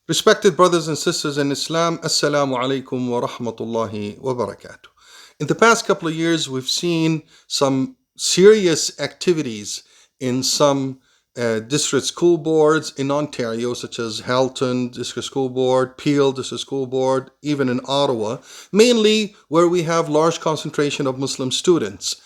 Respected brothers and sisters in Islam, Assalamu alaikum wa rahmatullahi wa barakatuh. In the past couple of years, we've seen some serious activities in some district school boards in Ontario, such as Halton District School Board, Peel District School Board, even in Ottawa, mainly where we have large concentration of Muslim students.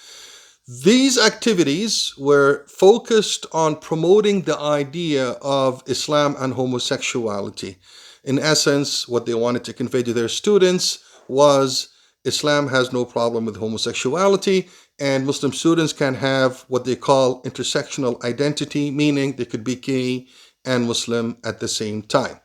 These activities were focused on promoting the idea of Islam and homosexuality. In essence, what they wanted to convey to their students was Islam has no problem with homosexuality, and Muslim students can have what they call intersectional identity, meaning they could be gay and Muslim at the same time.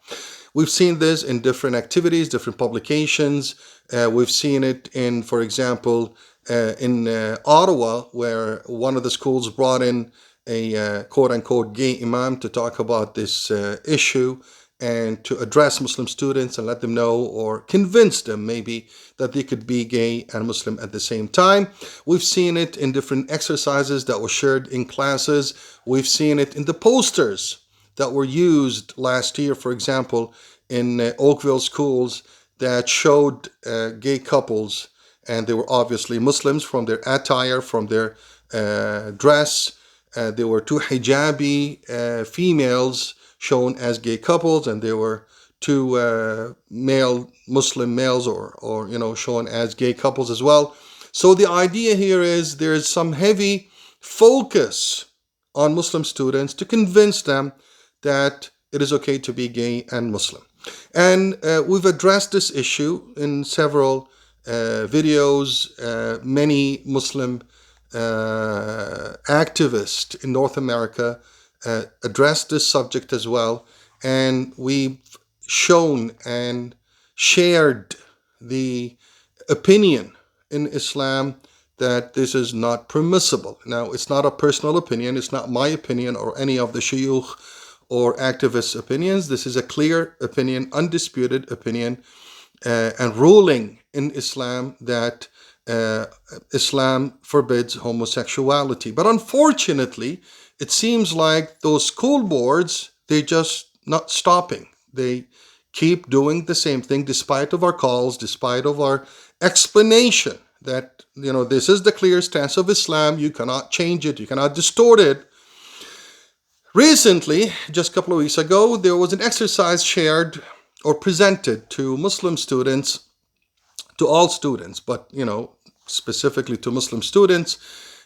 We've seen this in different activities, different publications. We've seen it in, for example, in Ottawa, where one of the schools brought in a quote-unquote gay imam to talk about this issue and to address Muslim students and let them know, or convince them maybe, that they could be gay and Muslim at the same time. We've seen it in different exercises that were shared in classes. We've seen it in the posters that were used last year, for example, in Oakville schools that showed gay couples, and they were obviously Muslims from their attire, from their dress. There were two hijabi females shown as gay couples, and there were two male Muslim males or shown as gay couples as well. So the idea here is there is some heavy focus on Muslim students to convince them that it is okay to be gay and Muslim. And we've addressed this issue in several videos. Many Muslim activists in North America addressed this subject as well, and we've shown and shared the opinion in Islam that this is not permissible. Now, it's not a personal opinion, it's not my opinion or any of the shuyukh or activists' opinions. This is a clear opinion, undisputed opinion, and ruling in Islam that Islam forbids homosexuality. But unfortunately, it seems like those school boards, they're just not stopping. They keep doing the same thing despite of our calls, despite of our explanation that, this is the clear stance of Islam. You cannot change it. You cannot distort it. Recently, just a couple of weeks ago, there was an exercise shared or presented to Muslim students, to all students, but, specifically to Muslim students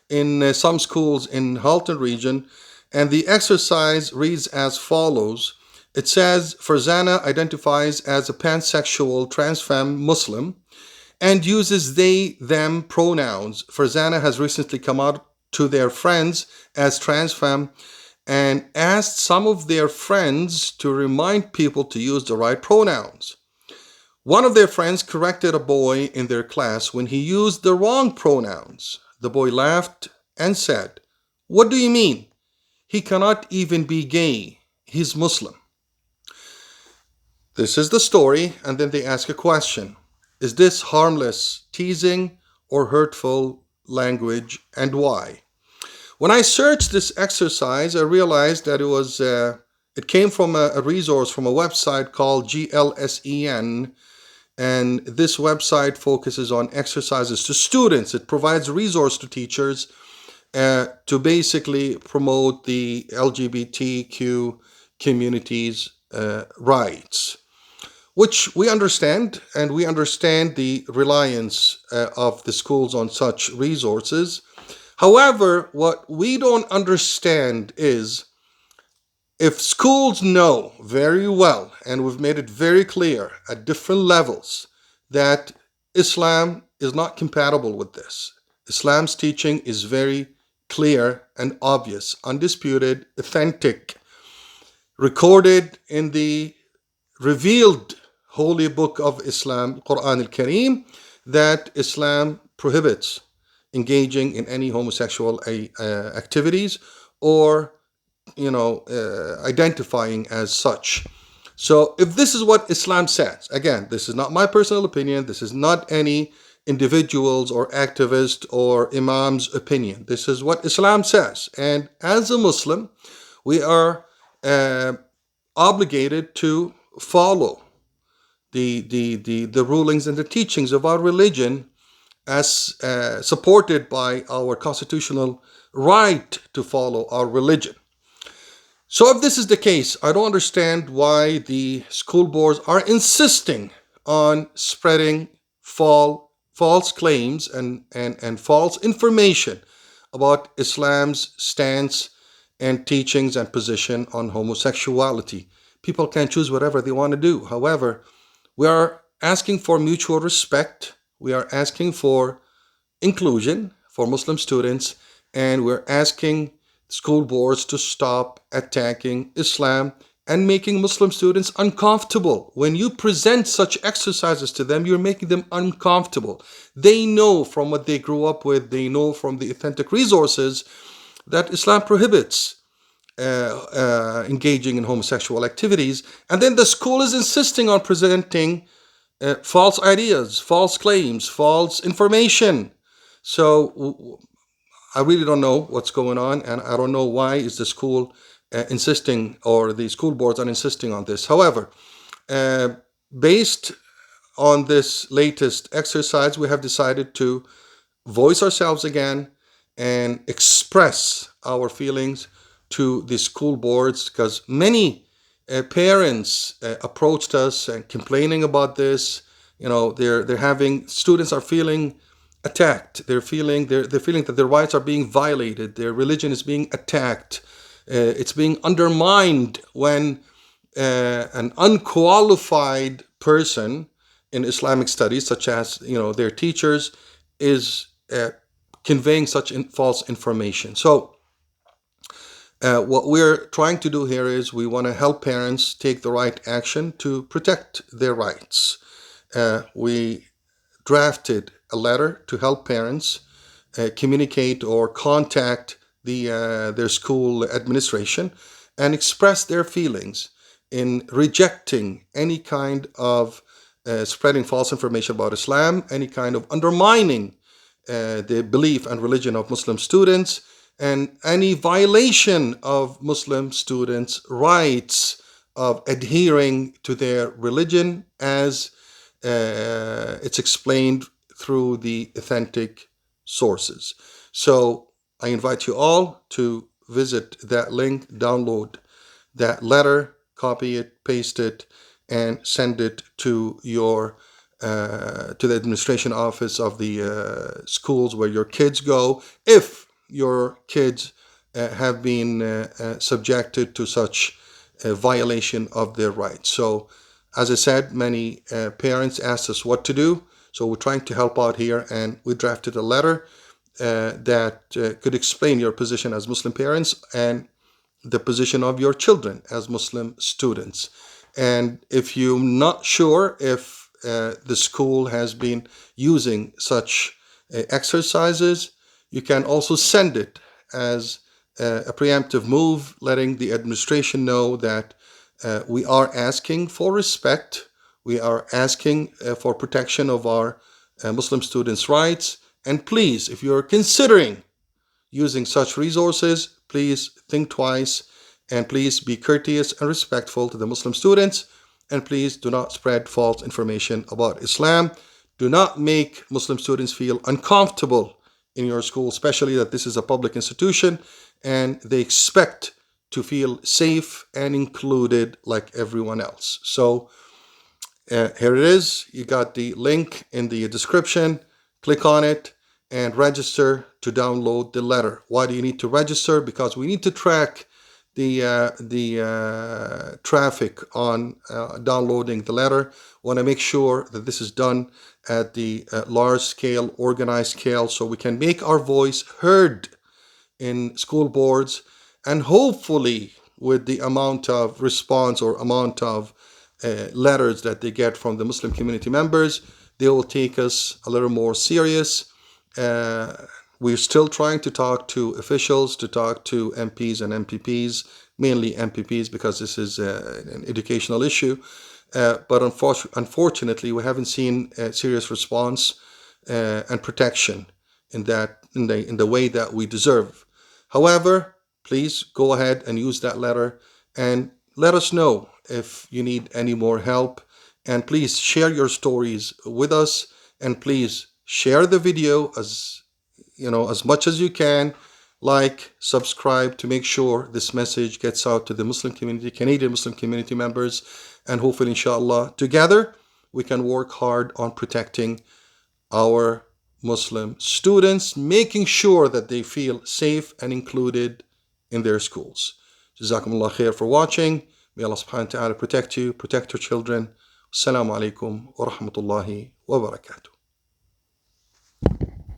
in some schools in Halton region. And the exercise reads as follows. It says, Farzana identifies as a pansexual transfemme Muslim and uses they, them pronouns. Farzana has recently come out to their friends as transfemme and asked some of their friends to remind people to use the right pronouns. One of their friends corrected a boy in their class when he used the wrong pronouns. The boy laughed and said, "What do you mean? He cannot even be gay. He's Muslim." This is the story, and then they ask a question. Is this harmless teasing or hurtful language, and why? When I searched this exercise, I realized that it came from a resource from a website called GLSEN, and this website focuses on exercises to students. It provides resource to teachers to basically promote the LGBTQ community's rights, which we understand, and we understand the reliance of the schools on such resources. However, what we don't understand is if schools know very well, and we've made it very clear at different levels, that Islam is not compatible with this. Islam's teaching is very clear and obvious, undisputed, authentic, recorded in the revealed holy book of Islam, Quran al-Kareem, that Islam prohibits engaging in any homosexual activities or identifying as such. So if this is what Islam says, again, this is not my personal opinion, this is not any individual's or activist or imam's opinion. This is what Islam says. And as a Muslim, we are obligated to follow the rulings and the teachings of our religion as supported by our constitutional right to follow our religion. So if this is the case, I don't understand why the school boards are insisting on spreading false claims and false information about Islam's stance and teachings and position on homosexuality. People can choose whatever they want to do. However, we are asking for mutual respect. We are asking for inclusion for Muslim students, and we're asking school boards to stop attacking Islam and making Muslim students uncomfortable. When you present such exercises to them, you're making them uncomfortable. They know from what they grew up with, they know from the authentic resources that Islam prohibits engaging in homosexual activities. And then the school is insisting on presenting false ideas, false claims, false information. So I really don't know what's going on, and I don't know why is the school insisting, or the school boards are insisting on this. However, based on this latest exercise, we have decided to voice ourselves again and express our feelings to the school boards, because many parents approached us and complaining about this. They're having, students are feeling attacked. They're feeling that their rights are being violated. Their religion is being attacked. It's being undermined when an unqualified person in Islamic studies, such as their teachers, is conveying such false information. So what we're trying to do here is we want to help parents take the right action to protect their rights. We drafted a letter to help parents communicate or contact their school administration and express their feelings in rejecting any kind of spreading false information about Islam, any kind of undermining the belief and religion of Muslim students, and any violation of Muslim students' rights of adhering to their religion as it's explained through the authentic sources. So I invite you all to visit that link, download that letter, copy it, paste it, and send it to the administration office of the schools where your kids go, if your kids have been subjected to such a violation of their rights. So, as I said, many parents asked us what to do. So we're trying to help out here, and we drafted a letter that could explain your position as Muslim parents and the position of your children as Muslim students. And if you're not sure if the school has been using such exercises, you can also send it as a preemptive move, letting the administration know that we are asking for respect. We are asking for protection of our Muslim students' rights. And please, if you're considering using such resources, please think twice, and please be courteous and respectful to the Muslim students, and please do not spread false information about Islam. Do not make Muslim students feel uncomfortable in your school, especially that this is a public institution and they expect to feel safe and included like everyone else. So here it is. You got the link in the description. Click on it and register to download the letter. Why do you need to register? Because we need to track the traffic on downloading the letter. Want to make sure that this is done at the large scale, organized scale, so we can make our voice heard in school boards, and hopefully with the amount of response or amount of letters that they get from the Muslim community members, they will take us a little more serious. We're still trying to talk to officials, to talk to MPs and MPPs, mainly MPPs, because this is an educational issue. But unfortunately, we haven't seen a serious response and protection in the way that we deserve. However, please go ahead and use that letter and let us know if you need any more help. And please share your stories with us, and please share the video as much as you can. Like, subscribe to make sure this message gets out to the Muslim community, Canadian Muslim community members, and hopefully, inshallah, together we can work hard on protecting our Muslim students, making sure that they feel safe and included in their schools. Jazakumullah khair for watching. May Allah subhanahu wa ta'ala protect you, protect your children. Assalamu alaikum wa rahmatullahi wa barakatuh.